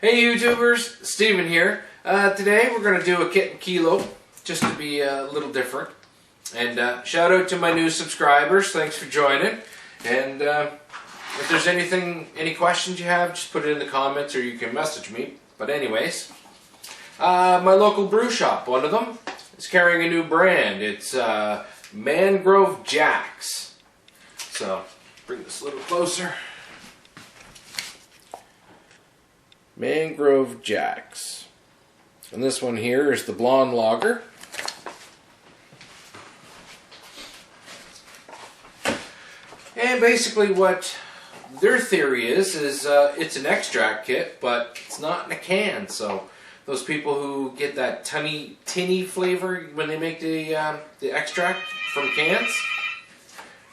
Hey YouTubers, Steven here. Today we're going to do a kit and kilo, just to be a little different. And shout out to my new subscribers, thanks for joining. And if there's any questions you have, just put it in the comments or you can message me. But anyways, my local brew shop, one of them, is carrying a new brand. It's Mangrove Jacks. So, bring this a little closer. Mangrove Jacks. And this one here is the blonde lager. And basically what their theory is it's an extract kit, but it's not in a can. So those people who get that tinny flavor when they make the extract from cans,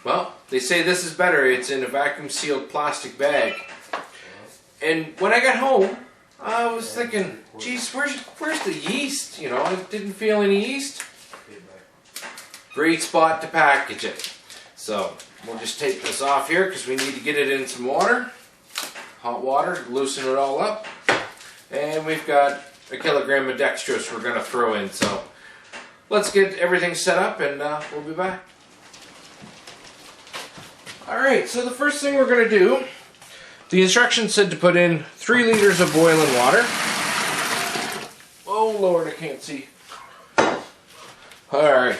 well, they say this is better. It's in a vacuum sealed plastic bag. And when I got home, I was thinking, geez, where's the yeast? You know, I didn't feel any yeast. Great spot to package it. So we'll just take this off here because we need to get it in some water. Hot water to loosen it all up. And we've got a kilogram of dextrose we're going to throw in. So let's get everything set up and we'll be back. Alright, so the first thing we're going to do, the instructions said to put in 3 liters of boiling water. Oh Lord, I can't see. Alright,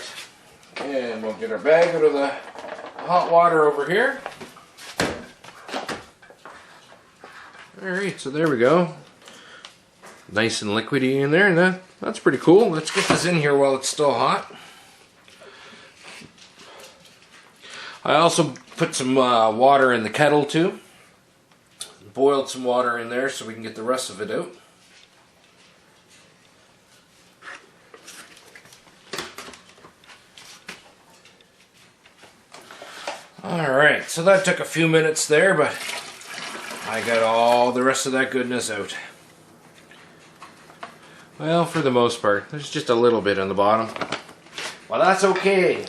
and we'll get our bag out of the hot water over here. Alright, so there we go. Nice and liquidy in there, and that's pretty cool. Let's get this in here while it's still hot. I also put some water in the kettle too. Boiled some water in there so we can get the rest of it out. Alright, so that took a few minutes there, but I got all the rest of that goodness out. Well, for the most part. There's just a little bit on the bottom. Well, that's okay.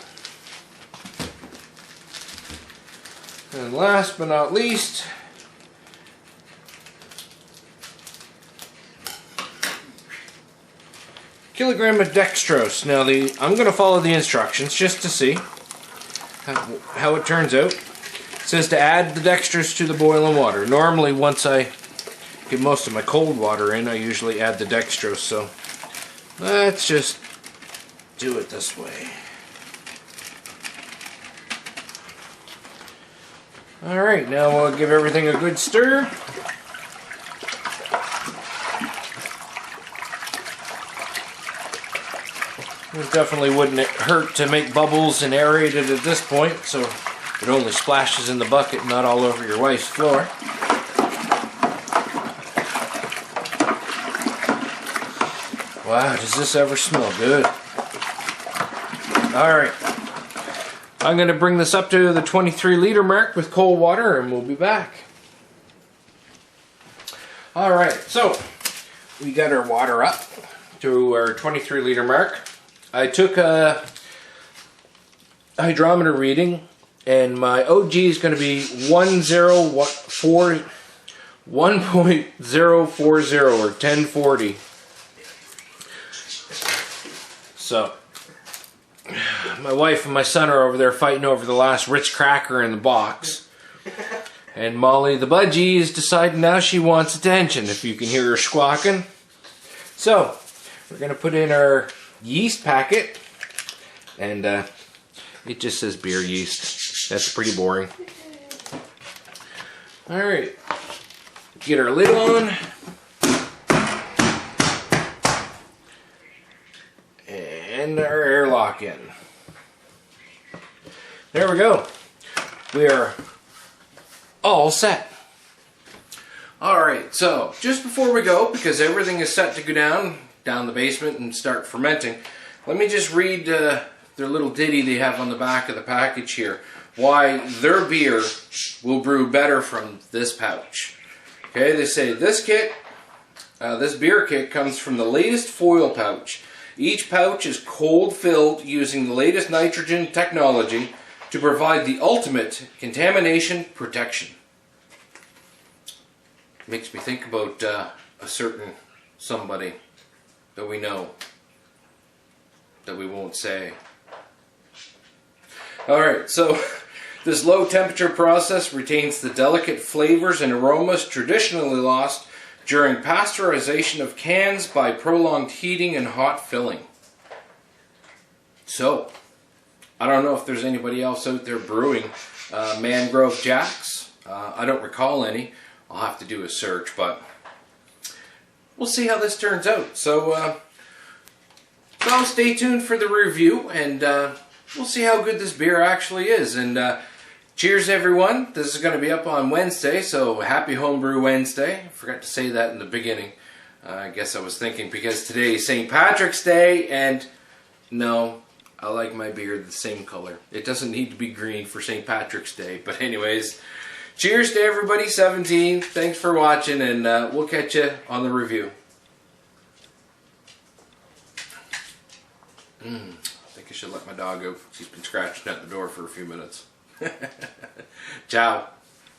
And last but not least, kilogram of dextrose. Now I'm going to follow the instructions just to see how it turns out. It says to add the dextrose to the boiling water. Normally once I get most of my cold water in, I usually add the dextrose. So let's just do it this way. Alright, now we'll give everything a good stir. It definitely wouldn't hurt to make bubbles and aerate it at this point, so it only splashes in the bucket, not all over your wife's floor. Wow, does this ever smell good? Alright, I'm going to bring this up to the 23 liter mark with cold water and we'll be back. Alright, so we got our water up to our 23 liter mark. I took a hydrometer reading and my OG is going to be 1.040 or 1040. So my wife and my son are over there fighting over the last Ritz cracker in the box. And Molly the budgie is deciding now she wants attention, if you can hear her squawking. So we're going to put in our yeast packet, and it just says beer yeast. That's pretty boring. Alright, get our lid on, and our airlock in. There we go. We are all set. Alright, so just before we go, because everything is set to go down the basement and start fermenting, let me just read their little ditty they have on the back of the package here. Why their beer will brew better from this pouch. Okay, they say this beer kit comes from the latest foil pouch. Each pouch is cold filled using the latest nitrogen technology to provide the ultimate contamination protection. Makes me think about a certain somebody that we know that we won't say. Alright, so this low temperature process retains the delicate flavors and aromas traditionally lost during pasteurization of cans by prolonged heating and hot filling. So, I don't know if there's anybody else out there brewing Mangrove Jacks. I don't recall any. I'll have to do a search, but we'll see how this turns out. So stay tuned for the review, and we'll see how good this beer actually is. And cheers, everyone. This is going to be up on Wednesday, so happy Homebrew Wednesday. I forgot to say that in the beginning. I guess I was thinking because today is St. Patrick's Day, and no, I like my beer the same color. It doesn't need to be green for St. Patrick's Day. But anyways, cheers to everybody, 17. Thanks for watching, and we'll catch you on the review. I think I should let my dog out. She's been scratching at the door for a few minutes. Ciao.